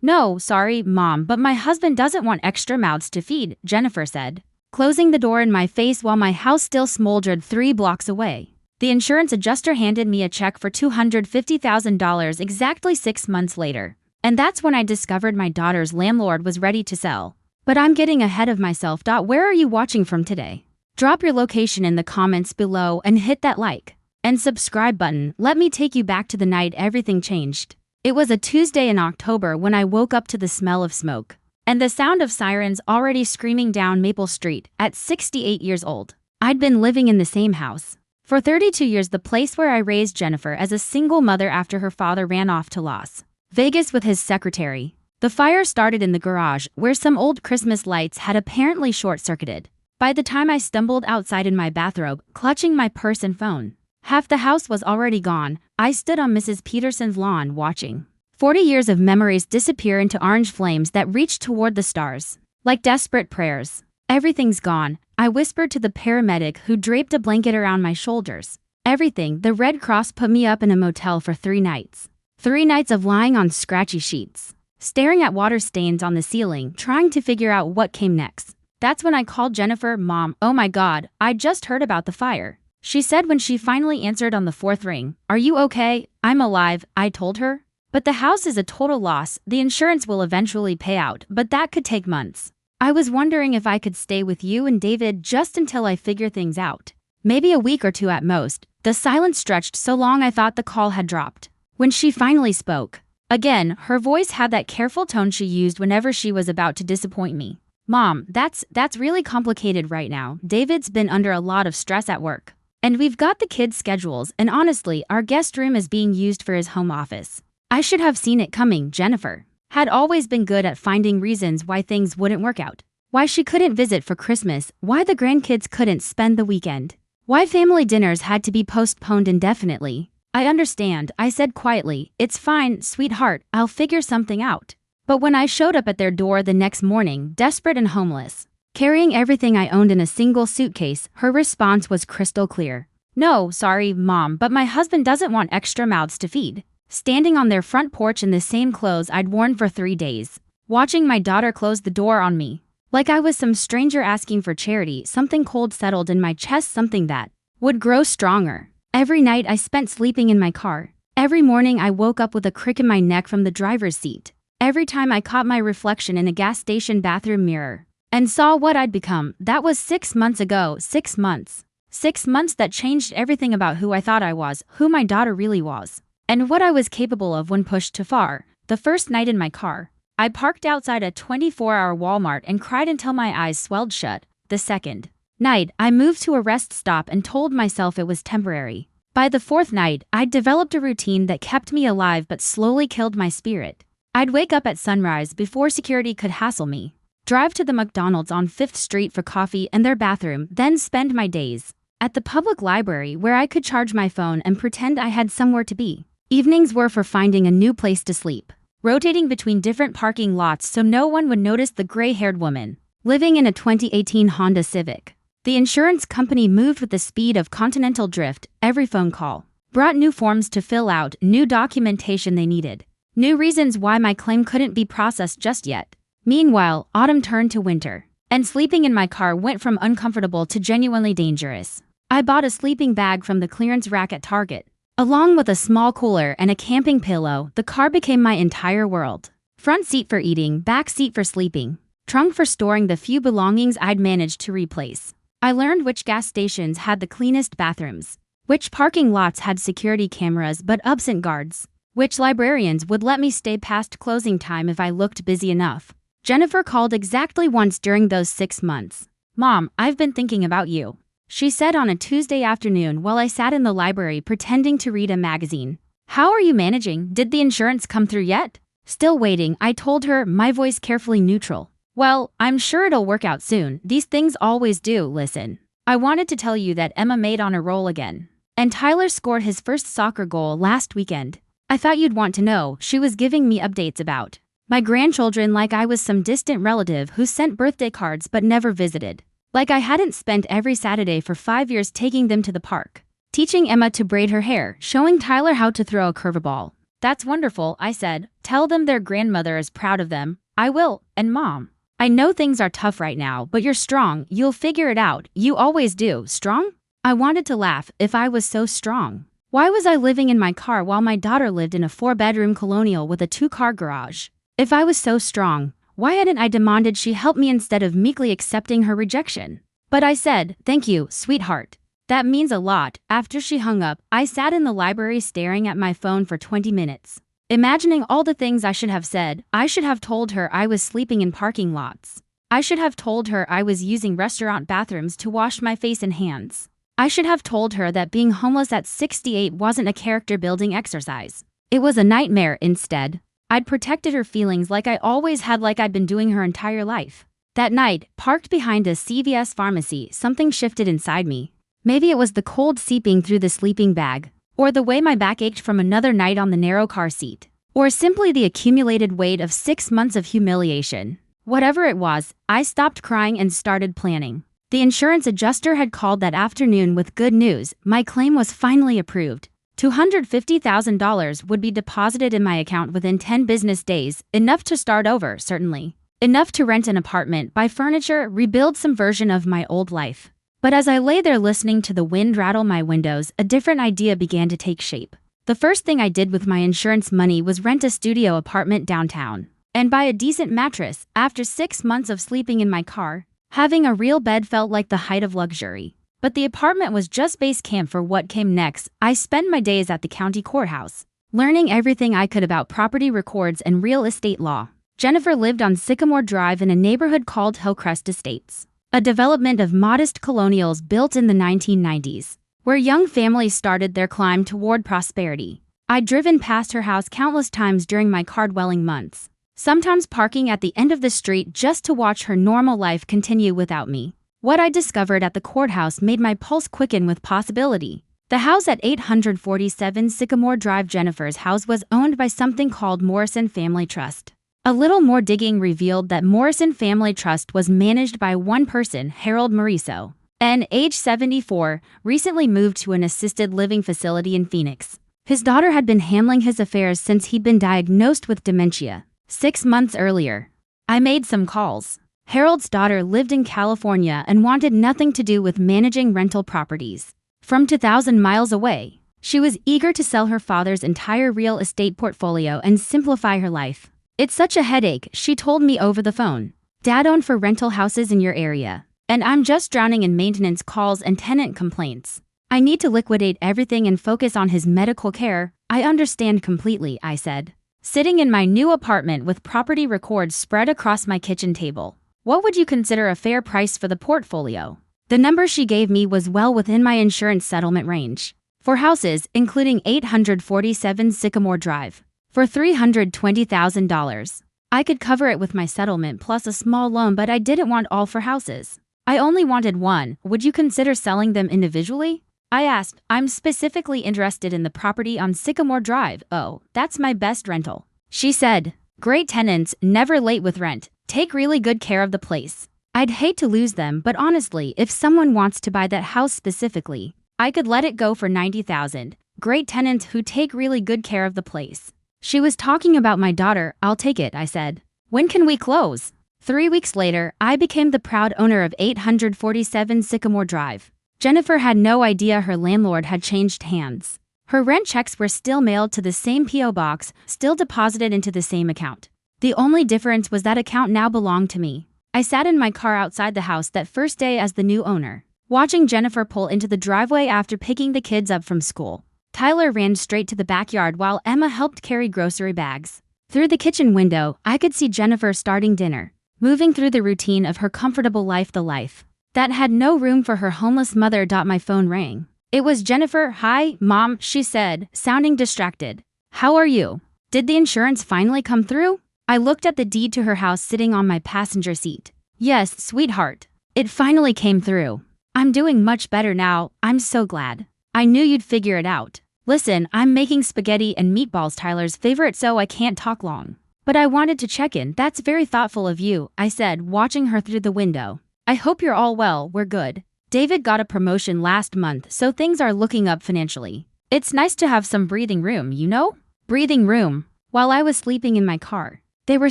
No, sorry, Mom, but my husband doesn't want extra mouths to feed, Jennifer said, closing the door in my face while my house still smoldered 3 blocks away. The insurance adjuster handed me a check for $250,000 exactly 6 months later. And that's when I discovered my daughter's landlord was ready to sell. But I'm getting ahead of myself. Where are you watching from today? Drop your location in the comments below and hit that like and subscribe button. Let me take you back to the night everything changed. It was a Tuesday in October when I woke up to the smell of smoke and the sound of sirens already screaming down Maple Street. At 68 years old, I'd been living in the same house for 32 years, the place where I raised Jennifer as a single mother after her father ran off to Las Vegas with his secretary. The fire started in the garage, where some old Christmas lights had apparently short-circuited. By the time I stumbled outside in my bathrobe, clutching my purse and phone, half the house was already gone. I stood on Mrs. Peterson's lawn watching 40 years of memories disappear into orange flames that reached toward the stars, like desperate prayers. Everything's gone, I whispered to the paramedic who draped a blanket around my shoulders. Everything. The Red Cross put me up in a motel for 3 nights. 3 nights of lying on scratchy sheets, staring at water stains on the ceiling, trying to figure out what came next. That's when I called Jennifer. Mom, oh my God, I just heard about the fire, she said when she finally answered on the 4th ring. Are you okay? I'm alive, I told her. But the house is a total loss. The insurance will eventually pay out, but that could take months. I was wondering if I could stay with you and David just until I figure things out. Maybe a week or 2 at most. The silence stretched so long I thought the call had dropped. When she finally spoke again, her voice had that careful tone she used whenever she was about to disappoint me. Mom, that's really complicated right now. David's been under a lot of stress at work. And we've got the kids' schedules, and honestly, our guest room is being used for his home office. I should have seen it coming. Jennifer had always been good at finding reasons why things wouldn't work out. Why she couldn't visit for Christmas, why the grandkids couldn't spend the weekend, why family dinners had to be postponed indefinitely. I understand, I said quietly. It's fine, sweetheart, I'll figure something out. But when I showed up at their door the next morning, desperate and homeless, carrying everything I owned in a single suitcase, her response was crystal clear. No, sorry, Mom, but my husband doesn't want extra mouths to feed. Standing on their front porch in the same clothes I'd worn for 3 days, watching my daughter close the door on me, like I was some stranger asking for charity, something cold settled in my chest, something that would grow stronger. Every night I spent sleeping in my car. Every morning I woke up with a crick in my neck from the driver's seat. Every time I caught my reflection in a gas station bathroom mirror and saw what I'd become. That was 6 months ago. 6 months. 6 months that changed everything about who I thought I was, who my daughter really was, and what I was capable of when pushed too far. The first night in my car, I parked outside a 24-hour Walmart and cried until my eyes swelled shut. The second night, I moved to a rest stop and told myself it was temporary. By the 4th night, I'd developed a routine that kept me alive but slowly killed my spirit. I'd wake up at sunrise before security could hassle me, drive to the McDonald's on 5th Street for coffee and their bathroom, then spend my days at the public library where I could charge my phone and pretend I had somewhere to be. Evenings were for finding a new place to sleep, rotating between different parking lots so no one would notice the gray-haired woman living in a 2018 Honda Civic. The insurance company moved with the speed of continental drift. Every phone call brought new forms to fill out, new documentation they needed, new reasons why my claim couldn't be processed just yet. Meanwhile, autumn turned to winter, and sleeping in my car went from uncomfortable to genuinely dangerous. I bought a sleeping bag from the clearance rack at Target, along with a small cooler and a camping pillow. The car became my entire world. Front seat for eating, back seat for sleeping, trunk for storing the few belongings I'd managed to replace. I learned which gas stations had the cleanest bathrooms, which parking lots had security cameras but absent guards, which librarians would let me stay past closing time if I looked busy enough. Jennifer called exactly once during those 6 months. Mom, I've been thinking about you, she said on a Tuesday afternoon while I sat in the library pretending to read a magazine. How are you managing? Did the insurance come through yet? Still waiting, I told her, my voice carefully neutral. Well, I'm sure it'll work out soon. These things always do. Listen, I wanted to tell you that Emma made on a roll again, and Tyler scored his first soccer goal last weekend. I thought you'd want to know. She was giving me updates about my grandchildren like I was some distant relative who sent birthday cards but never visited. Like I hadn't spent every Saturday for 5 years taking them to the park, teaching Emma to braid her hair, showing Tyler how to throw a curveball, That's wonderful, I said. Tell them their grandmother is proud of them. I will, and Mom. I know things are tough right now, but you're strong. You'll figure it out. You always do. Strong? I wanted to laugh. If I was so strong, why was I living in my car while my daughter lived in a 4-bedroom colonial with a 2-car garage? If I was so strong, why hadn't I demanded she help me instead of meekly accepting her rejection? But I said, thank you, sweetheart. That means a lot. After she hung up, I sat in the library staring at my phone for 20 minutes. Imagining all the things I should have said. I should have told her I was sleeping in parking lots. I should have told her I was using restaurant bathrooms to wash my face and hands. I should have told her that being homeless at 68 wasn't a character-building exercise. It was a nightmare instead. I'd protected her feelings like I always had, like I'd been doing her entire life. That night, parked behind a CVS pharmacy, something shifted inside me. Maybe it was the cold seeping through the sleeping bag, or the way my back ached from another night on the narrow car seat, or simply the accumulated weight of 6 months of humiliation. Whatever it was, I stopped crying and started planning. The insurance adjuster had called that afternoon with good news. My claim was finally approved. $250,000 would be deposited in my account within 10 business days, enough to start over, certainly. Enough to rent an apartment, buy furniture, rebuild some version of my old life. But as I lay there listening to the wind rattle my windows, a different idea began to take shape. The first thing I did with my insurance money was rent a studio apartment downtown and buy a decent mattress. After 6 months of sleeping in my car, having a real bed felt like the height of luxury. But the apartment was just base camp for what came next. I spent my days at the county courthouse, learning everything I could about property records and real estate law. Jennifer lived on Sycamore Drive in a neighborhood called Hillcrest Estates, a development of modest colonials built in the 1990s, where young families started their climb toward prosperity. I'd driven past her house countless times during my car-dwelling months, sometimes parking at the end of the street just to watch her normal life continue without me. What I discovered at the courthouse made my pulse quicken with possibility. The house at 847 Sycamore Drive, Jennifer's house, was owned by something called Morrison Family Trust. A little more digging revealed that Morrison Family Trust was managed by one person, Harold Mariso, and age 74, recently moved to an assisted living facility in Phoenix. His daughter had been handling his affairs since he'd been diagnosed with dementia 6 months earlier. I made some calls. Harold's daughter lived in California and wanted nothing to do with managing rental properties. From 2,000 miles away, she was eager to sell her father's entire real estate portfolio and simplify her life. It's such a headache, she told me over the phone. Dad owned 4 rental houses in your area, and I'm just drowning in maintenance calls and tenant complaints. I need to liquidate everything and focus on his medical care. I understand completely, I said, sitting in my new apartment with property records spread across my kitchen table. What would you consider a fair price for the portfolio? The number she gave me was well within my insurance settlement range. 4 houses, including 847 Sycamore Drive, for $320,000. I could cover it with my settlement plus a small loan, but I didn't want all 4 houses. I only wanted one. Would you consider selling them individually? I asked. I'm specifically interested in the property on Sycamore Drive. Oh, that's my best rental. She said, great tenants, never late with rent. Take really good care of the place. I'd hate to lose them, but honestly, if someone wants to buy that house specifically, I could let it go for $90,000. Great tenants who take really good care of the place. She was talking about my daughter. I'll take it, I said. When can we close? 3 weeks later, I became the proud owner of 847 Sycamore Drive. Jennifer had no idea her landlord had changed hands. Her rent checks were still mailed to the same P.O. box, still deposited into the same account. The only difference was that account now belonged to me. I sat in my car outside the house that first day as the new owner, watching Jennifer pull into the driveway after picking the kids up from school. Tyler ran straight to the backyard while Emma helped carry grocery bags. Through the kitchen window, I could see Jennifer starting dinner, moving through the routine of her comfortable life, the life that had no room for her homeless mother. My phone rang. It was Jennifer. Hi, Mom, she said, sounding distracted. How are you? Did the insurance finally come through? I looked at the deed to her house sitting on my passenger seat. Yes, sweetheart. It finally came through. I'm doing much better now. I'm so glad. I knew you'd figure it out. Listen, I'm making spaghetti and meatballs, Tyler's favorite, so I can't talk long. But I wanted to check in. That's very thoughtful of you, I said, watching her through the window. I hope you're all well. We're good. David got a promotion last month, so things are looking up financially. It's nice to have some breathing room, you know? breathing room. While I was sleeping in my car, they were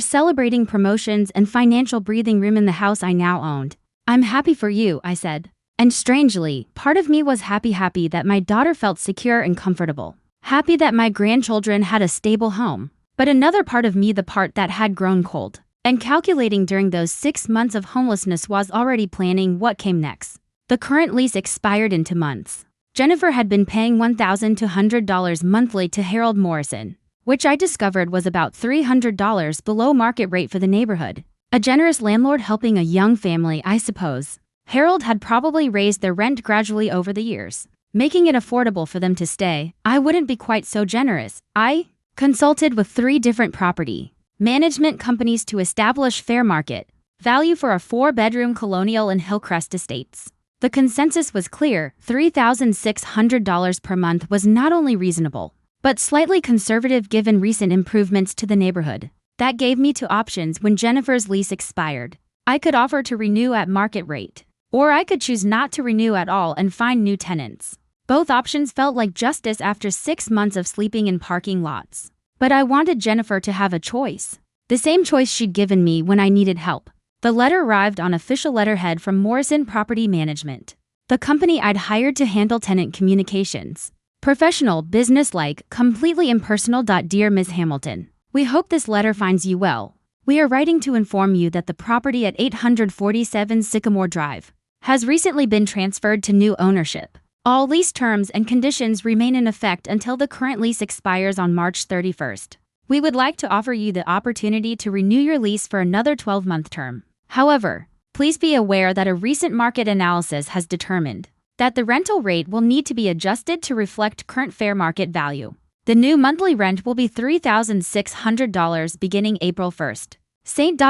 celebrating promotions and financial breathing room in the house I now owned. I'm happy for you, I said. And strangely, part of me was happy that my daughter felt secure and comfortable. Happy that my grandchildren had a stable home. But another part of me, the part that had grown cold and calculating during those 6 months of homelessness, was already planning what came next. The current lease expired in 2 months. Jennifer had been paying $1,200 monthly to Harold Morrison, which I discovered was about $300 below market rate for the neighborhood. A generous landlord helping a young family, I suppose. Harold had probably raised their rent gradually over the years, making it affordable for them to stay. I wouldn't be quite so generous. I consulted with 3 different property management companies to establish fair market value for a 4-bedroom colonial in Hillcrest Estates. The consensus was clear: $3,600 per month was not only reasonable, but slightly conservative given recent improvements to the neighborhood. That gave me 2 options when Jennifer's lease expired. I could offer to renew at market rate, or I could choose not to renew at all and find new tenants. Both options felt like justice after 6 months of sleeping in parking lots. But I wanted Jennifer to have a choice. The same choice she'd given me when I needed help. The letter arrived on official letterhead from Morrison Property Management, the company I'd hired to handle tenant communications. Professional, businesslike, completely impersonal. Dear Ms. Hamilton, we hope this letter finds you well. We are writing to inform you that the property at 847 Sycamore Drive has recently been transferred to new ownership. All lease terms and conditions remain in effect until the current lease expires on March 31st. We would like to offer you the opportunity to renew your lease for another 12-month term. However, please be aware that a recent market analysis has determined that the rental rate will need to be adjusted to reflect current fair market value. The new monthly rent will be $3,600 beginning April 1st.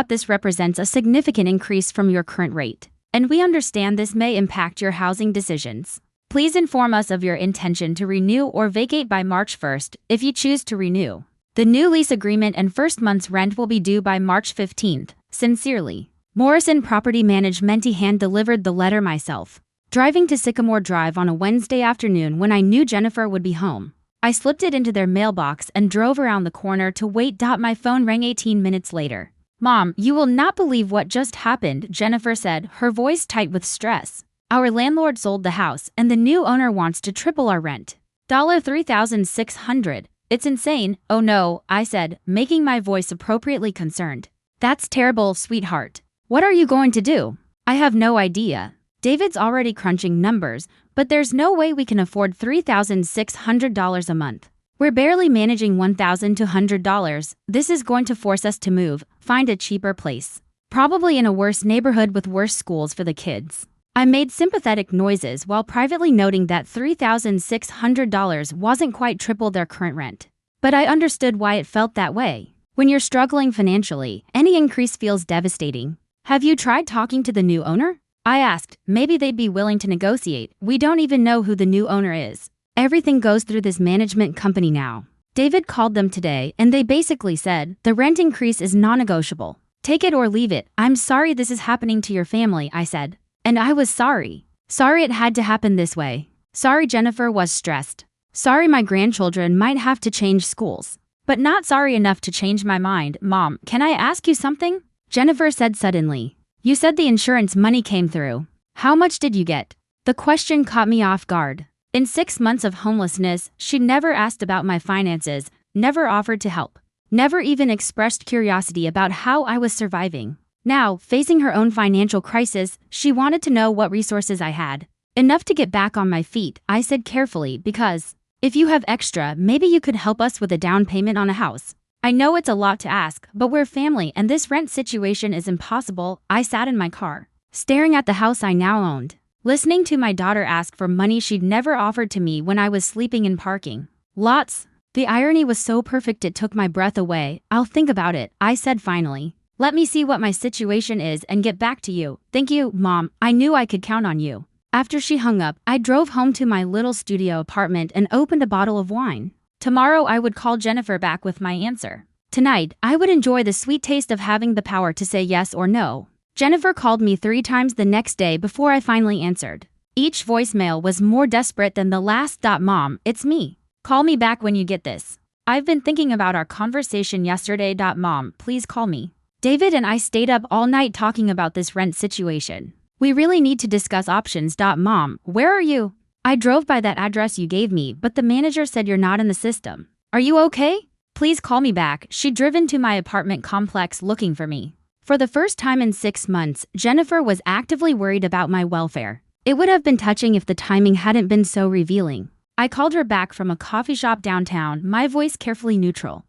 This represents a significant increase from your current rate, and we understand this may impact your housing decisions. Please inform us of your intention to renew or vacate by March 1st if you choose to renew. The new lease agreement and first month's rent will be due by March 15th. Sincerely, Morrison Property Management. Hand-delivered the letter myself, driving to Sycamore Drive on a Wednesday afternoon when I knew Jennifer would be home. I slipped it into their mailbox and drove around the corner to wait. My phone rang 18 minutes later. Mom, you will not believe what just happened, Jennifer said, her voice tight with stress. Our landlord sold the house and the new owner wants to triple our rent. $3,600. It's insane. Oh no, I said, making my voice appropriately concerned. That's terrible, sweetheart. What are you going to do? I have no idea. David's already crunching numbers, but there's no way we can afford $3,600 a month. We're barely managing $1,200. This is going to force us to move, find a cheaper place. Probably in a worse neighborhood with worse schools for the kids. I made sympathetic noises while privately noting that $3,600 wasn't quite triple their current rent. But I understood why it felt that way. When you're struggling financially, any increase feels devastating. Have you tried talking to the new owner? I asked. Maybe they'd be willing to negotiate. We don't even know who the new owner is. Everything goes through this management company now. David called them today and they basically said, the rent increase is non-negotiable. Take it or leave it. I'm sorry this is happening to your family, I said. And I was sorry. Sorry it had to happen this way. Sorry Jennifer was stressed. Sorry my grandchildren might have to change schools. But not sorry enough to change my mind. Mom, can I ask you something? Jennifer said suddenly. You said the insurance money came through. How much did you get? The question caught me off guard. In 6 months of homelessness, she'd never asked about my finances, never offered to help, never even expressed curiosity about how I was surviving. Now, facing her own financial crisis, she wanted to know what resources I had. Enough to get back on my feet, I said carefully, because if you have extra, maybe you could help us with a down payment on a house. I know it's a lot to ask, but we're family and this rent situation is impossible. I sat in my car, staring at the house I now owned, listening to my daughter ask for money she'd never offered to me when I was sleeping in parking lots. The irony was so perfect it took my breath away. I'll think about it, I said finally. Let me see what my situation is and get back to you. Thank you, Mom. I knew I could count on you. After she hung up, I drove home to my little studio apartment and opened a bottle of wine. Tomorrow I would call Jennifer back with my answer. Tonight, I would enjoy the sweet taste of having the power to say yes or no. Jennifer called me 3 times the next day before I finally answered. Each voicemail was more desperate than the last. Mom, it's me. Call me back when you get this. I've been thinking about our conversation yesterday. Mom, please call me. David and I stayed up all night talking about this rent situation. We really need to discuss options. Mom, where are you? I drove by that address you gave me, but the manager said you're not in the system. Are you okay? Please call me back. She'd driven to my apartment complex looking for me. For the first time in 6 months, Jennifer was actively worried about my welfare. It would have been touching if the timing hadn't been so revealing. I called her back from a coffee shop downtown, my voice carefully neutral.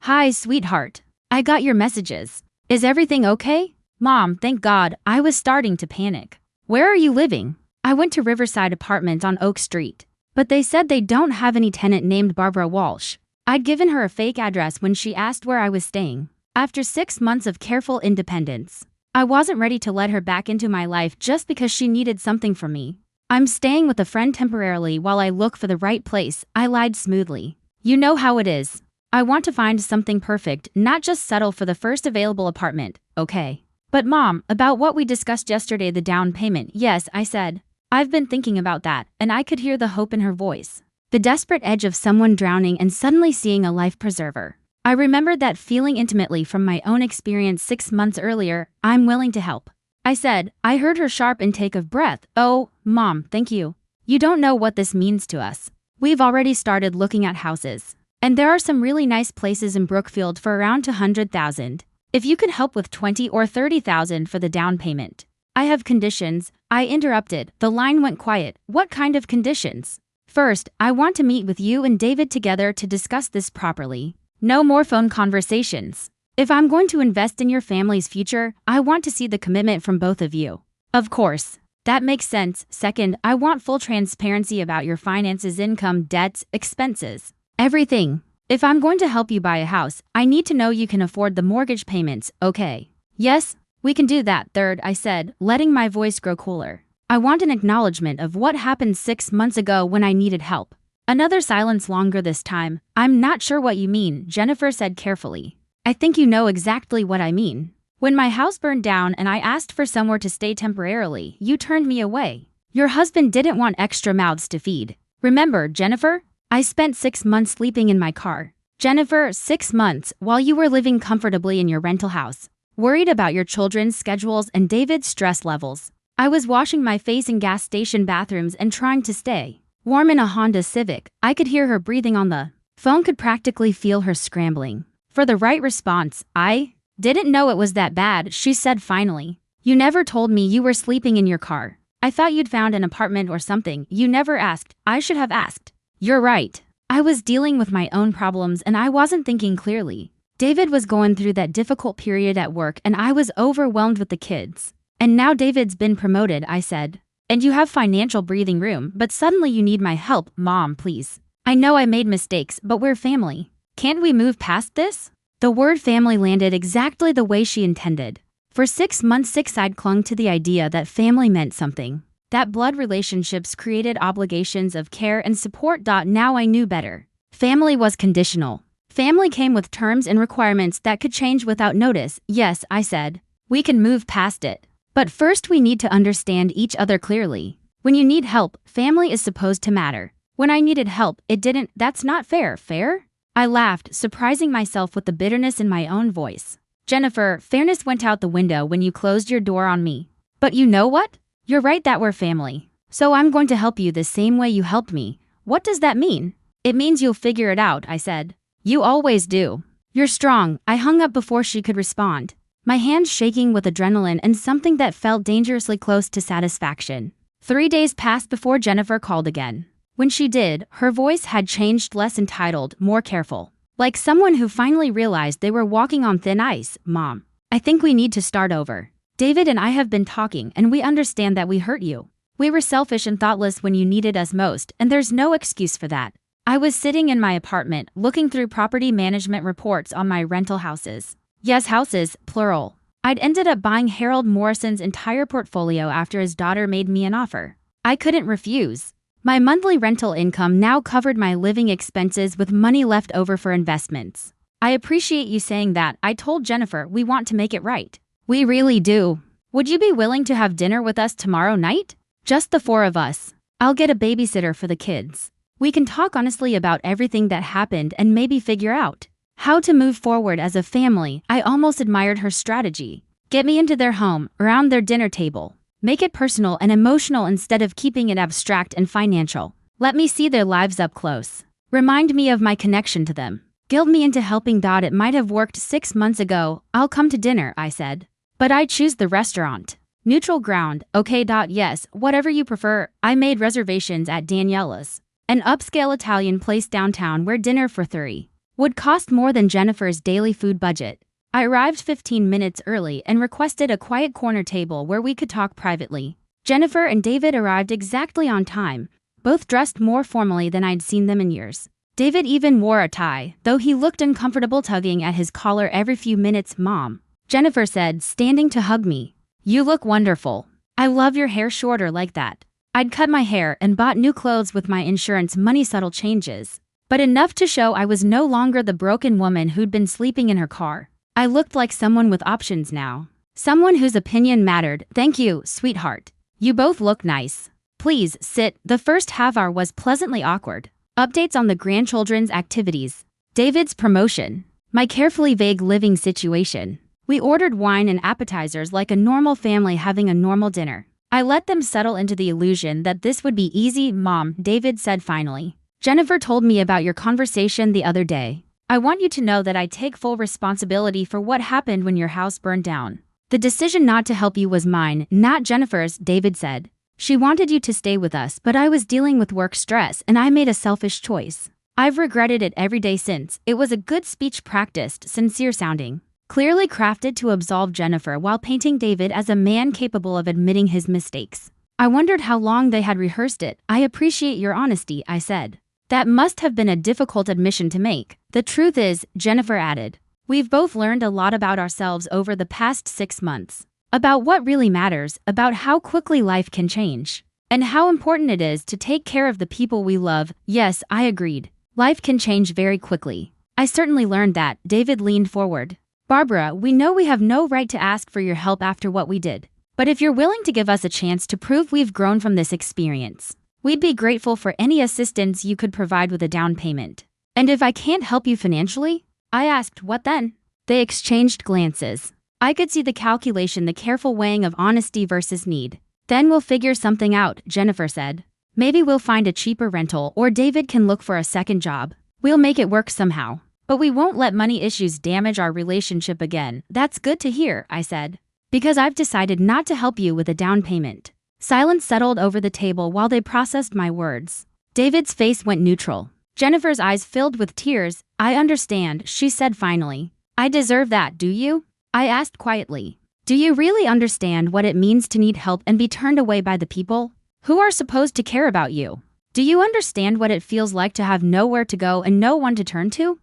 Hi, sweetheart. I got your messages. Is everything okay? Mom, thank God. I was starting to panic. Where are you living? I went to Riverside Apartments on Oak Street. But they said they don't have any tenant named Barbara Walsh. I'd given her a fake address when she asked where I was staying. After 6 months of careful independence, I wasn't ready to let her back into my life just because she needed something from me. I'm staying with a friend temporarily while I look for the right place, I lied smoothly. You know how it is. I want to find something perfect, not just settle for the first available apartment, okay? But Mom, about what we discussed yesterday, the down payment, yes, I said. I've been thinking about that, and I could hear the hope in her voice. The desperate edge of someone drowning and suddenly seeing a life preserver. I remembered that feeling intimately from my own experience 6 months earlier. I'm willing to help. I said. I heard her sharp intake of breath. Oh, Mom, thank you. You don't know what this means to us. We've already started looking at houses. And there are some really nice places in Brookfield for around $200,000. If you could help with $20,000 or $30,000 for the down payment. I have conditions. I interrupted. The line went quiet. What kind of conditions? First, I want to meet with you and David together to discuss this properly. No more phone conversations. If I'm going to invest in your family's future, I want to see the commitment from both of you. Of course. That makes sense. Second, I want full transparency about your finances, income, debts, expenses. Everything. If I'm going to help you buy a house, I need to know you can afford the mortgage payments, okay? Yes, we can do that. Third, I said, letting my voice grow cooler. I want an acknowledgement of what happened 6 months ago when I needed help. Another silence, longer this time. I'm not sure what you mean, Jennifer said carefully. I think you know exactly what I mean. When my house burned down and I asked for somewhere to stay temporarily, you turned me away. Your husband didn't want extra mouths to feed. Remember, Jennifer? I spent 6 months sleeping in my car. Jennifer, 6 months while you were living comfortably in your rental house. Worried about your children's schedules and David's stress levels. I was washing my face in gas station bathrooms and trying to stay warm in a Honda Civic. I could hear her breathing on the phone, could practically feel her scrambling for the right response. I didn't know it was that bad, she said finally. You never told me you were sleeping in your car. I thought you'd found an apartment or something. You never asked. I should have asked. You're right. I was dealing with my own problems and I wasn't thinking clearly. David was going through that difficult period at work and I was overwhelmed with the kids. And now David's been promoted, I said. And you have financial breathing room, but suddenly you need my help. Mom, please. I know I made mistakes, but we're family. Can't we move past this? The word family landed exactly the way she intended. For 6 months, I'd clung to the idea that family meant something. That blood relationships created obligations of care and support. Now I knew better. Family was conditional. Family came with terms and requirements that could change without notice. Yes, I said. We can move past it. But first we need to understand each other clearly. When you need help, family is supposed to matter. When I needed help, it didn't. That's not fair. Fair? I laughed, surprising myself with the bitterness in my own voice. Jennifer, fairness went out the window when you closed your door on me. But you know what? You're right that we're family. So I'm going to help you the same way you helped me. What does that mean? It means you'll figure it out, I said. You always do. You're strong. I hung up before she could respond. My hands shaking with adrenaline and something that felt dangerously close to satisfaction. 3 days passed before Jennifer called again. When she did, her voice had changed, less entitled, more careful. Like someone who finally realized they were walking on thin ice. Mom, I think we need to start over. David and I have been talking and we understand that we hurt you. We were selfish and thoughtless when you needed us most, and there's no excuse for that. I was sitting in my apartment, looking through property management reports on my rental houses. Yes, houses, plural. I'd ended up buying Harold Morrison's entire portfolio after his daughter made me an offer. I couldn't refuse. My monthly rental income now covered my living expenses with money left over for investments. I appreciate you saying that. I told Jennifer we want to make it right. We really do. Would you be willing to have dinner with us tomorrow night? Just the 4 of us. I'll get a babysitter for the kids. We can talk honestly about everything that happened and maybe figure out how to move forward as a family." I almost admired her strategy. Get me into their home, around their dinner table. Make it personal and emotional instead of keeping it abstract and financial. Let me see their lives up close. Remind me of my connection to them. Guilt me into helping. It might have worked 6 months ago. "I'll come to dinner," I said. "But I choose the restaurant." Neutral ground. "Okay. Yes, whatever you prefer." I made reservations at Daniela's, an upscale Italian place downtown where dinner for 3 would cost more than Jennifer's daily food budget. I arrived 15 minutes early and requested a quiet corner table where we could talk privately. Jennifer and David arrived exactly on time, both dressed more formally than I'd seen them in years. David even wore a tie, though he looked uncomfortable tugging at his collar every few minutes. "Mom," Jennifer said, standing to hug me. "You look wonderful. I love your hair shorter like that." I'd cut my hair and bought new clothes with my insurance money, subtle changes, but enough to show I was no longer the broken woman who'd been sleeping in her car. I looked like someone with options now. Someone whose opinion mattered. "Thank you, sweetheart. You both look nice. Please, sit." The first half hour was pleasantly awkward. Updates on the grandchildren's activities, David's promotion, my carefully vague living situation. We ordered wine and appetizers like a normal family having a normal dinner. I let them settle into the illusion that this would be easy. "Mom," David said finally, "Jennifer told me about your conversation the other day. I want you to know that I take full responsibility for what happened when your house burned down. The decision not to help you was mine, not Jennifer's," David said. "She wanted you to stay with us, but I was dealing with work stress and I made a selfish choice. I've regretted it every day since." It was a good speech, practiced, sincere sounding, clearly crafted to absolve Jennifer while painting David as a man capable of admitting his mistakes. I wondered how long they had rehearsed it. "I appreciate your honesty," I said. "That must have been a difficult admission to make." "The truth is," Jennifer added, "we've both learned a lot about ourselves over the past 6 months. About what really matters, about how quickly life can change, and how important it is to take care of the people we love." "Yes," I agreed. "Life can change very quickly." "I certainly learned that." David leaned forward. "Barbara, we know we have no right to ask for your help after what we did. But if you're willing to give us a chance to prove we've grown from this experience, we'd be grateful for any assistance you could provide with a down payment." "And if I can't help you financially?" I asked. "What then?" They exchanged glances. I could see the calculation, the careful weighing of honesty versus need. "Then we'll figure something out," Jennifer said. "Maybe we'll find a cheaper rental, or David can look for a second job. We'll make it work somehow. But we won't let money issues damage our relationship again." "That's good to hear," I said, "because I've decided not to help you with a down payment." Silence settled over the table while they processed my words. David's face went neutral. Jennifer's eyes filled with tears. "I understand," she said finally. "I deserve that, do you?" I asked quietly. "Do you really understand what it means to need help and be turned away by the people who are supposed to care about you? Do you understand what it feels like to have nowhere to go and no one to turn to?"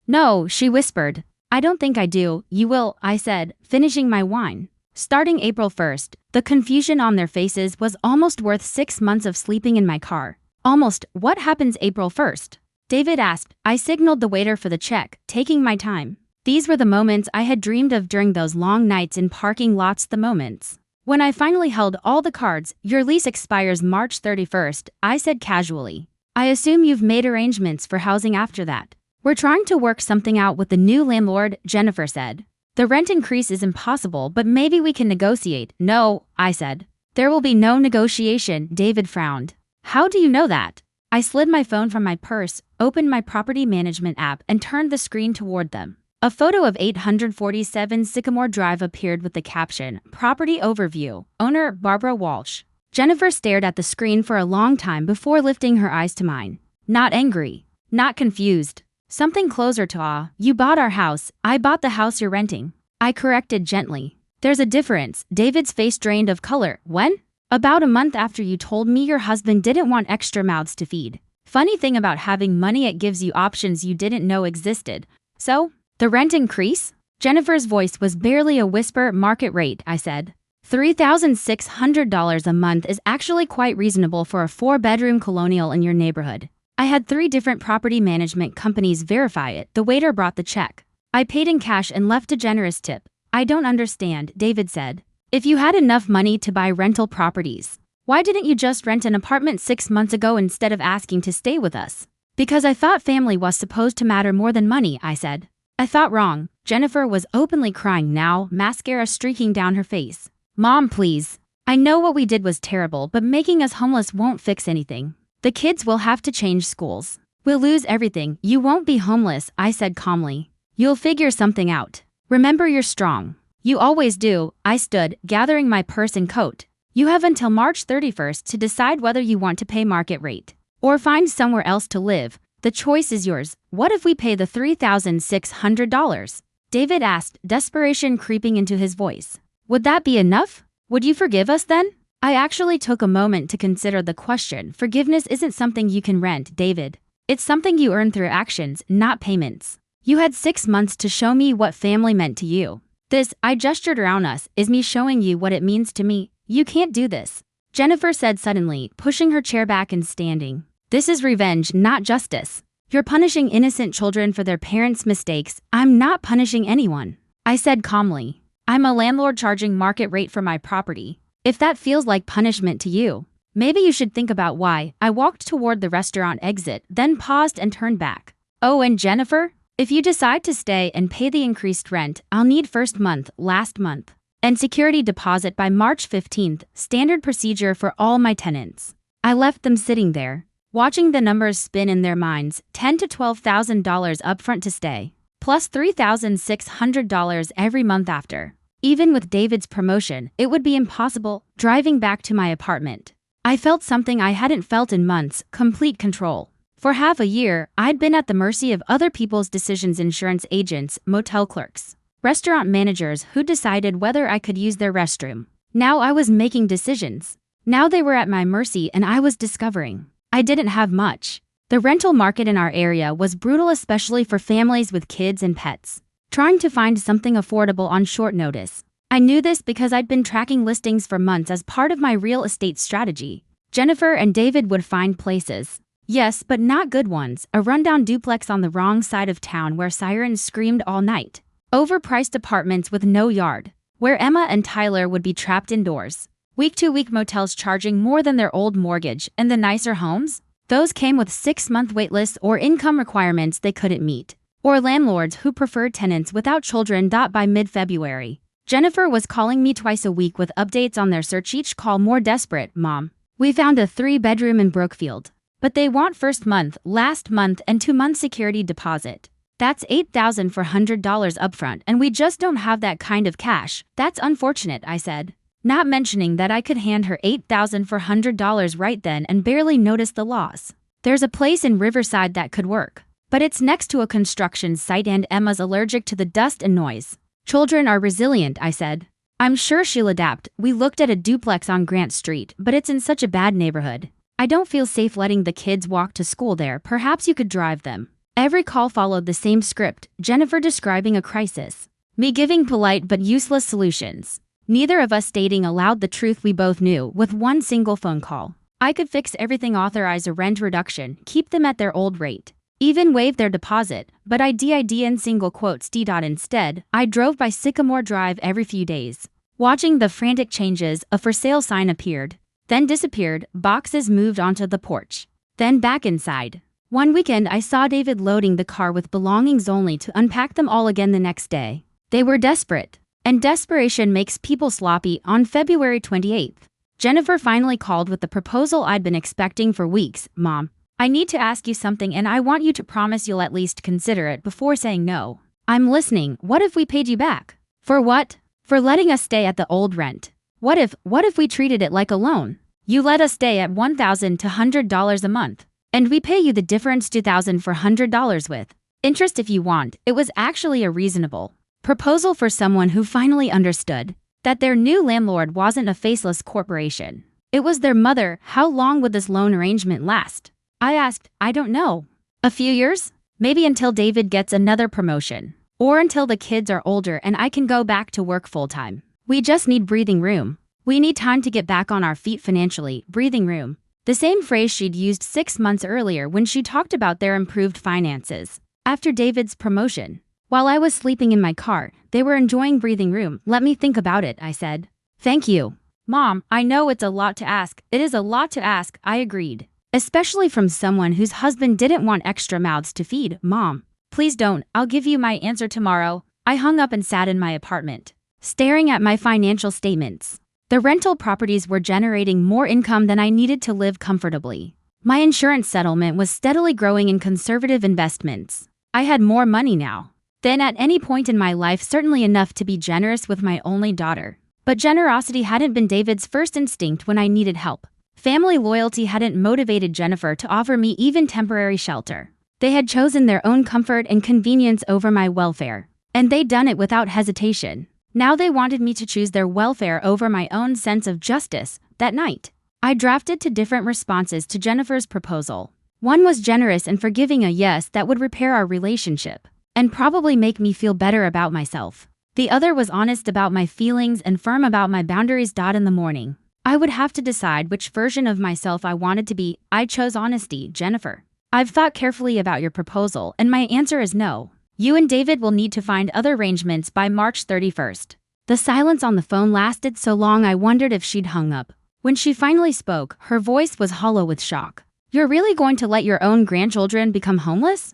"No," she whispered. "I don't think I do." "You will," I said, finishing my wine. Starting April 1st, the confusion on their faces was almost worth 6 months of sleeping in my car. "Almost. What happens April 1st? David asked. I signaled the waiter for the check, taking my time. These were the moments I had dreamed of during those long nights in parking lots, the moments when I finally held all the cards. "Your lease expires March 31st, I said casually. "I assume you've made arrangements for housing after that." "We're trying to work something out with the new landlord," Jennifer said. "The rent increase is impossible, but maybe we can negotiate." "No," I said. "There will be no negotiation," David frowned. "How do you know that?" I slid my phone from my purse, opened my property management app, and turned the screen toward them. A photo of 847 Sycamore Drive appeared with the caption, "Property Overview, Owner Barbara Walsh." Jennifer stared at the screen for a long time before lifting her eyes to mine. Not angry, not confused. Something closer to awe. "You bought our house. I bought the house you're renting," I corrected gently. "There's a difference." David's face drained of color. "When?" "About a month after you told me your husband didn't want extra mouths to feed. Funny thing about having money, it gives you options you didn't know existed. So, the rent increase?" Jennifer's voice was barely a whisper. "Market rate," I said. $3,600 a month is actually quite reasonable for a 4-bedroom colonial in your neighborhood. I had 3 different property management companies verify it. The waiter brought the check. I paid in cash and left a generous tip. "I don't understand," David said. "If you had enough money to buy rental properties, Why didn't you just rent an apartment 6 months ago instead of asking to stay with us? Because I thought family was supposed to matter more than money, I said. I thought wrong. Jennifer was openly crying now, mascara streaking down her face. Mom, please. I know what we did was terrible, but making us homeless won't fix anything. The kids will have to change schools. We'll lose everything. You won't be homeless, I said calmly. You'll figure something out. Remember, you're strong. You always do. I stood, gathering my purse and coat. You have until March 31st to decide whether you want to pay market rate or find somewhere else to live. The choice is yours. What if we pay the $3,600? David asked, desperation creeping into his voice. Would that be enough? Would you forgive us then? I actually took a moment to consider the question. Forgiveness isn't something you can rent, David. It's something you earn through actions, not payments. You had 6 months to show me what family meant to you. This, I gestured around us, is me showing you what it means to me. You can't do this, Jennifer said suddenly, pushing her chair back and standing. This is revenge, not justice. You're punishing innocent children for their parents' mistakes. I'm not punishing anyone, I said calmly. I'm a landlord charging market rate for my property. If that feels like punishment to you, maybe you should think about why. I walked toward the restaurant exit, then paused and turned back. Oh, and Jennifer, if you decide to stay and pay the increased rent, I'll need first month, last month, and security deposit by March 15th, standard procedure for all my tenants. I left them sitting there, watching the numbers spin in their minds. $10,000 to $12,000 upfront to stay, plus $3,600 every month after. Even with David's promotion, it would be impossible. Driving back to my apartment, I felt something I hadn't felt in months, complete control. For half a year, I'd been at the mercy of other people's decisions: insurance agents, motel clerks, restaurant managers who decided whether I could use their restroom. Now I was making decisions. Now they were at my mercy, and I was discovering I didn't have much. The rental market in our area was brutal, especially for families with kids and pets, trying to find something affordable on short notice. I knew this because I'd been tracking listings for months as part of my real estate strategy. Jennifer and David would find places. Yes, but not good ones. A rundown duplex on the wrong side of town where sirens screamed all night. Overpriced apartments with no yard, where Emma and Tyler would be trapped indoors. Week-to-week motels charging more than their old mortgage, and the nicer homes? Those came with 6-month waitlists or income requirements they couldn't meet, or landlords who preferred tenants without children. By mid-February, Jennifer was calling me twice a week with updates on their search, each call more desperate. Mom, we found a 3-bedroom in Brookfield, but they want first month, last month, and 2-month security deposit. That's $8,400 upfront, and we just don't have that kind of cash. That's unfortunate, I said, not mentioning that I could hand her $8,400 right then and barely notice the loss. There's a place in Riverside that could work, but it's next to a construction site and Emma's allergic to the dust and noise. Children are resilient, I said. I'm sure she'll adapt. We looked at a duplex on Grant Street, but it's in such a bad neighborhood. I don't feel safe letting the kids walk to school there. Perhaps you could drive them. Every call followed the same script, Jennifer describing a crisis, me giving polite but useless solutions. Neither of us stating aloud the truth we both knew. With one single phone call, I could fix everything: authorize a rent reduction, keep them at their old rate, even waive their deposit. But I did in single quotes d. Instead, I drove by Sycamore Drive every few days, watching the frantic changes. A for sale sign appeared, then disappeared, boxes moved onto the porch, then back inside. One weekend I saw David loading the car with belongings only to unpack them all again the next day. They were desperate. And desperation makes people sloppy. On February 28th, Jennifer finally called with the proposal I'd been expecting for weeks. Mom, I need to ask you something, and I want you to promise you'll at least consider it before saying no. I'm listening. What if we paid you back? For what? For letting us stay at the old rent. What if we treated it like a loan? You let us stay at $1,200 a month, and we pay you the difference, $2,400 with interest if you want. It was actually a reasonable proposal for someone who finally understood that their new landlord wasn't a faceless corporation. It was their mother. How long would this loan arrangement last? I asked. I don't know. A few years? Maybe until David gets another promotion. Or until the kids are older and I can go back to work full-time. We just need breathing room. We need time to get back on our feet financially. Breathing room. The same phrase she'd used 6 months earlier when she talked about their improved finances after David's promotion. While I was sleeping in my car, they were enjoying breathing room. Let me think about it, I said. Thank you. Mom, I know it's a lot to ask. It is a lot to ask, I agreed. Especially from someone whose husband didn't want extra mouths to feed. Mom, please don't. I'll give you my answer tomorrow. I hung up and sat in my apartment, staring at my financial statements. The rental properties were generating more income than I needed to live comfortably. My insurance settlement was steadily growing in conservative investments. I had more money now than at any point in my life, certainly enough to be generous with my only daughter. But generosity hadn't been David's first instinct when I needed help. Family loyalty hadn't motivated Jennifer to offer me even temporary shelter. They had chosen their own comfort and convenience over my welfare, and they'd done it without hesitation. Now they wanted me to choose their welfare over my own sense of justice. That night, I drafted two different responses to Jennifer's proposal. One was generous and forgiving, a yes that would repair our relationship and probably make me feel better about myself. The other was honest about my feelings and firm about my boundaries. In the morning, I would have to decide which version of myself I wanted to be. I chose honesty. Jennifer, I've thought carefully about your proposal, and my answer is no. You and David will need to find other arrangements by March 31st. The silence on the phone lasted so long I wondered if she'd hung up. When she finally spoke, her voice was hollow with shock. You're really going to let your own grandchildren become homeless?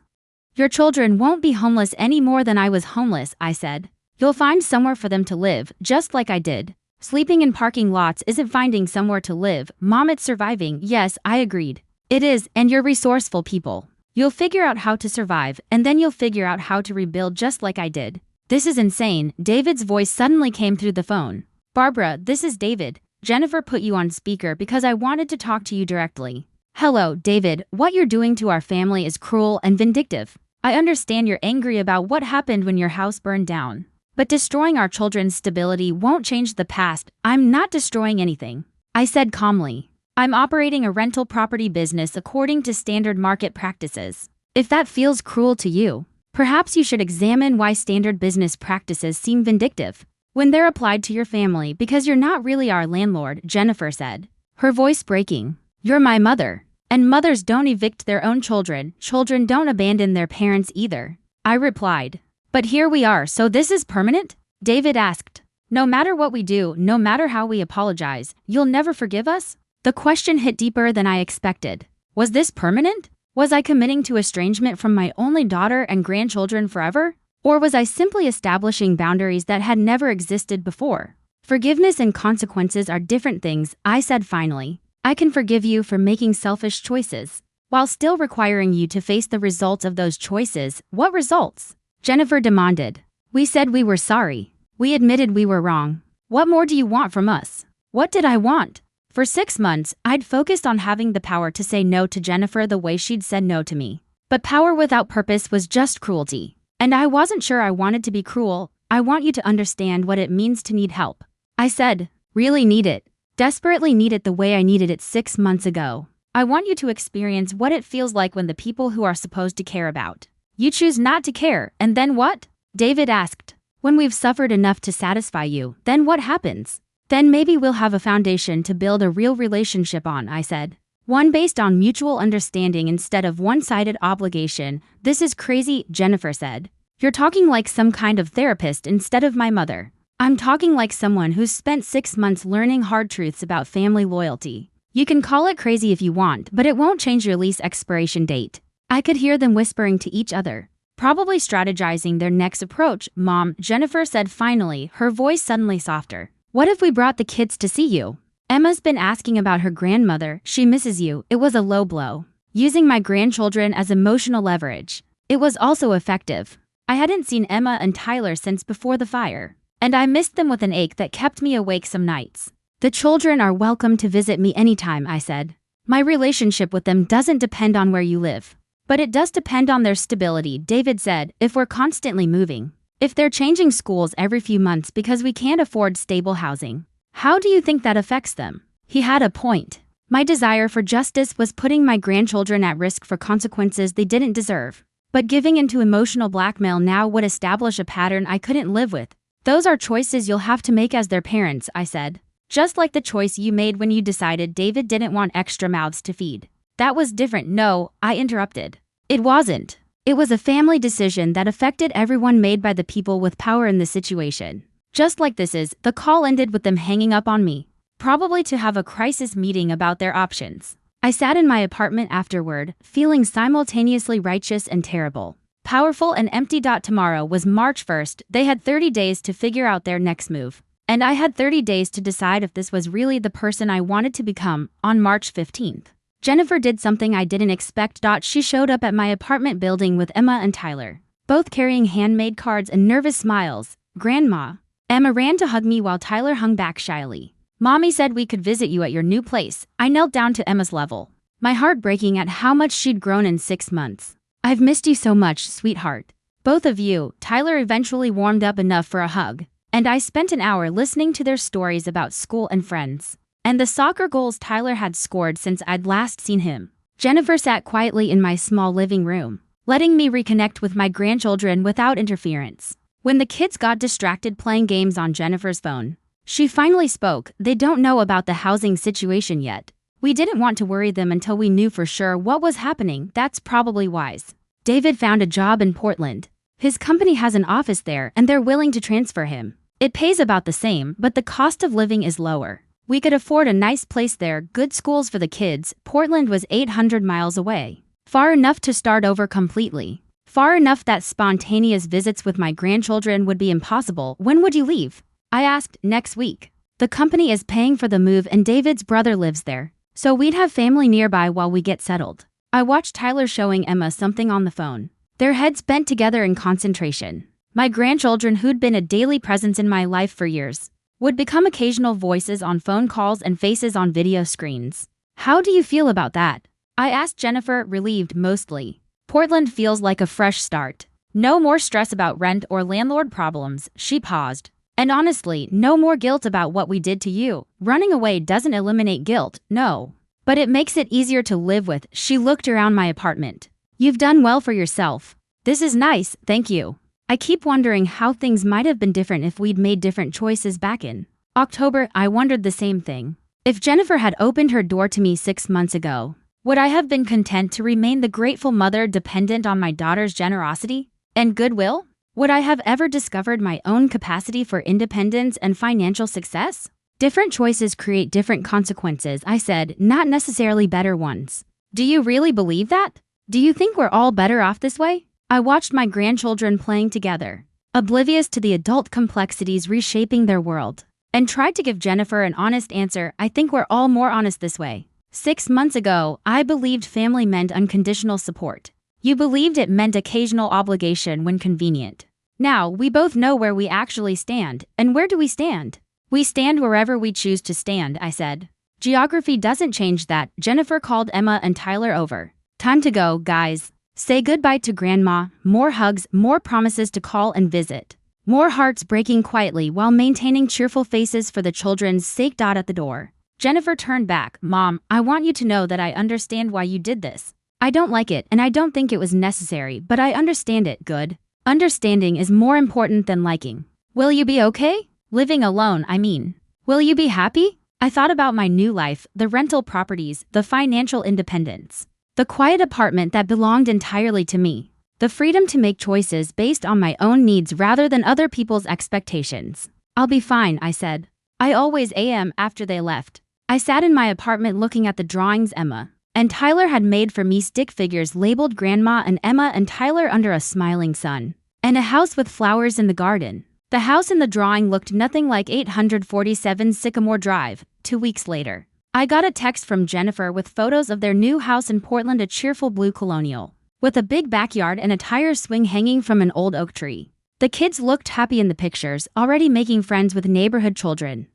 Your children won't be homeless any more than I was homeless, I said. You'll find somewhere for them to live, just like I did. Sleeping in parking lots isn't finding somewhere to live, Mom, it's surviving. Yes, I agreed. It is, and you're resourceful people. You'll figure out how to survive, and then you'll figure out how to rebuild just like I did. This is insane. David's voice suddenly came through the phone. Barbara, this is David. Jennifer put you on speaker because I wanted to talk to you directly. Hello, David. What you're doing to our family is cruel and vindictive. I understand you're angry about what happened when your house burned down. But destroying our children's stability won't change the past. I'm not destroying anything, I said calmly. I'm operating a rental property business according to standard market practices. If that feels cruel to you, perhaps you should examine why standard business practices seem vindictive when they're applied to your family, because you're not really our landlord, Jennifer said, her voice breaking. You're my mother, and mothers don't evict their own children. Children don't abandon their parents either, I replied. But here we are, so this is permanent? David asked. No matter what we do, no matter how we apologize, you'll never forgive us? The question hit deeper than I expected. Was this permanent? Was I committing to estrangement from my only daughter and grandchildren forever? Or was I simply establishing boundaries that had never existed before? Forgiveness and consequences are different things, I said finally. I can forgive you for making selfish choices, while still requiring you to face the results of those choices. What results? Jennifer demanded. We said we were sorry. We admitted we were wrong. What more do you want from us? What did I want? For 6 months, I'd focused on having the power to say no to Jennifer the way she'd said no to me. But power without purpose was just cruelty. And I wasn't sure I wanted to be cruel. I want you to understand what it means to need help, I said. Really need it. Desperately need it the way I needed it 6 months ago. I want you to experience what it feels like when the people who are supposed to care about you choose not to care. And then what? David asked. When we've suffered enough to satisfy you, then what happens? Then maybe we'll have a foundation to build a real relationship on, I said. One based on mutual understanding instead of one-sided obligation. This is crazy, Jennifer said. You're talking like some kind of therapist instead of my mother. I'm talking like someone who's spent 6 months learning hard truths about family loyalty. You can call it crazy if you want, but it won't change your lease expiration date. I could hear them whispering to each other, probably strategizing their next approach. Mom, Jennifer said finally, her voice suddenly softer. What if we brought the kids to see you? Emma's been asking about her grandmother. She misses you. It was a low blow. Using my grandchildren as emotional leverage. It was also effective. I hadn't seen Emma and Tyler since before the fire, and I missed them with an ache that kept me awake some nights. The children are welcome to visit me anytime, I said. My relationship with them doesn't depend on where you live, but it does depend on their stability, David said. If we're constantly moving, if they're changing schools every few months because we can't afford stable housing, how do you think that affects them? He had a point. My desire for justice was putting my grandchildren at risk for consequences they didn't deserve. But giving into emotional blackmail now would establish a pattern I couldn't live with. Those are choices you'll have to make as their parents, I said. Just like the choice you made when you decided David didn't want extra mouths to feed. That was different. No, I interrupted. It wasn't. It was a family decision that affected everyone, made by the people with power in the situation. Just like this is. The call ended with them hanging up on me. probably to have a crisis meeting about their options. I sat in my apartment afterward, feeling simultaneously righteous and terrible. Powerful and empty. Tomorrow was March 1st. They had 30 days to figure out their next move. And I had 30 days to decide if this was really the person I wanted to become. On March 15th, Jennifer did something I didn't expect. She showed up at my apartment building with Emma and Tyler, both carrying handmade cards and nervous smiles. Grandma. Emma ran to hug me while Tyler hung back shyly. Mommy said we could visit you at your new place. I knelt down to Emma's level, my heart breaking at how much she'd grown in 6 months. I've missed you so much, sweetheart. Both of you. Tyler eventually warmed up enough for a hug, and I spent an hour listening to their stories about school and friends, and the soccer goals Tyler had scored since I'd last seen him. Jennifer sat quietly in my small living room, letting me reconnect with my grandchildren without interference. When the kids got distracted playing games on Jennifer's phone, she finally spoke. They don't know about the housing situation yet. We didn't want to worry them until we knew for sure what was happening. That's probably wise. David found a job in Portland. His company has an office there and they're willing to transfer him. It pays about the same, but the cost of living is lower. We could afford a nice place there, good schools for the kids. Portland was 800 miles away. Far enough to start over completely. Far enough that spontaneous visits with my grandchildren would be impossible. When would you leave? I asked. Next week. The company is paying for the move and David's brother lives there, so we'd have family nearby while we get settled. I watched Tyler showing Emma something on the phone, their heads bent together in concentration. My grandchildren, who'd been a daily presence in my life for years, would become occasional voices on phone calls and faces on video screens. How do you feel about that? I asked Jennifer, relieved mostly. Portland feels like a fresh start. No more stress about rent or landlord problems. She paused. And honestly, no more guilt about what we did to you. Running away doesn't eliminate guilt, no. But it makes it easier to live with. She looked around my apartment. You've done well for yourself. This is nice, thank you. I keep wondering how things might have been different if we'd made different choices back in October. I wondered the same thing. If Jennifer had opened her door to me 6 months ago, would I have been content to remain the grateful mother dependent on my daughter's generosity and goodwill? Would I have ever discovered my own capacity for independence and financial success? Different choices create different consequences, I said, not necessarily better ones. Do you really believe that? Do you think we're all better off this way? I watched my grandchildren playing together, oblivious to the adult complexities reshaping their world, and tried to give Jennifer an honest answer. I think we're all more honest this way. 6 months ago, I believed family meant unconditional support. You believed it meant occasional obligation when convenient. Now, we both know where we actually stand. And where do we stand? We stand wherever we choose to stand, I said. Geography doesn't change that. Jennifer called Emma and Tyler over. Time to go, guys. Say goodbye to Grandma. More hugs, more promises to call and visit. More hearts breaking quietly while maintaining cheerful faces for the children's sake. At the door, Jennifer turned back. Mom, I want you to know that I understand why you did this. I don't like it and I don't think it was necessary, but I understand it. Good. Understanding is more important than liking. Will you be okay? Living alone, I mean. Will you be happy? I thought about my new life, the rental properties, the financial independence, the quiet apartment that belonged entirely to me, the freedom to make choices based on my own needs rather than other people's expectations. I'll be fine, I said. I always am. After they left, I sat in my apartment looking at the drawings Emma and Tyler had made for me, stick figures labeled Grandma and Emma and Tyler under a smiling sun, and a house with flowers in the garden. The house in the drawing looked nothing like 847 Sycamore Drive. 2 weeks later, I got a text from Jennifer with photos of their new house in Portland, a cheerful blue colonial, with a big backyard and a tire swing hanging from an old oak tree. The kids looked happy in the pictures, already making friends with neighborhood children.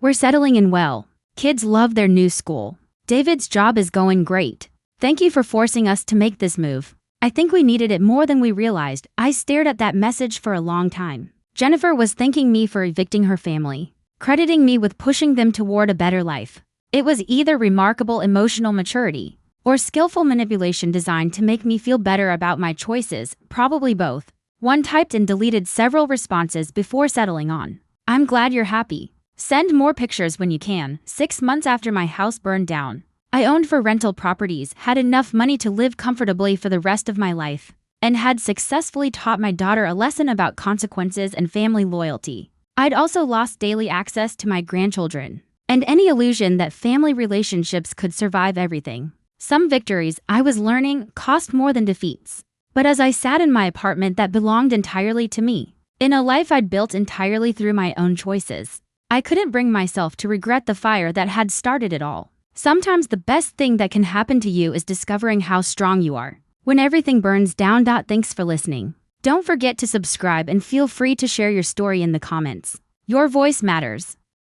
We're settling in well. Kids love their new school. David's job is going great. Thank you for forcing us to make this move. I think we needed it more than we realized. I stared at that message for a long time. Jennifer was thanking me for evicting her family, crediting me with pushing them toward a better life. It was either remarkable emotional maturity or skillful manipulation designed to make me feel better about my choices, probably both. One typed and deleted several responses before settling on. I'm glad you're happy. Send more pictures when you can. 6 months after my house burned down, I owned 4 rental properties, had enough money to live comfortably for the rest of my life, and had successfully taught my daughter a lesson about consequences and family loyalty. I'd also lost daily access to my grandchildren and any illusion that family relationships could survive everything. Some victories, I was learning, cost more than defeats. But as I sat in my apartment that belonged entirely to me, in a life I'd built entirely through my own choices, I couldn't bring myself to regret the fire that had started it all. Sometimes the best thing that can happen to you is discovering how strong you are when everything burns down. Thanks for listening. Don't forget to subscribe and feel free to share your story in the comments. Your voice matters.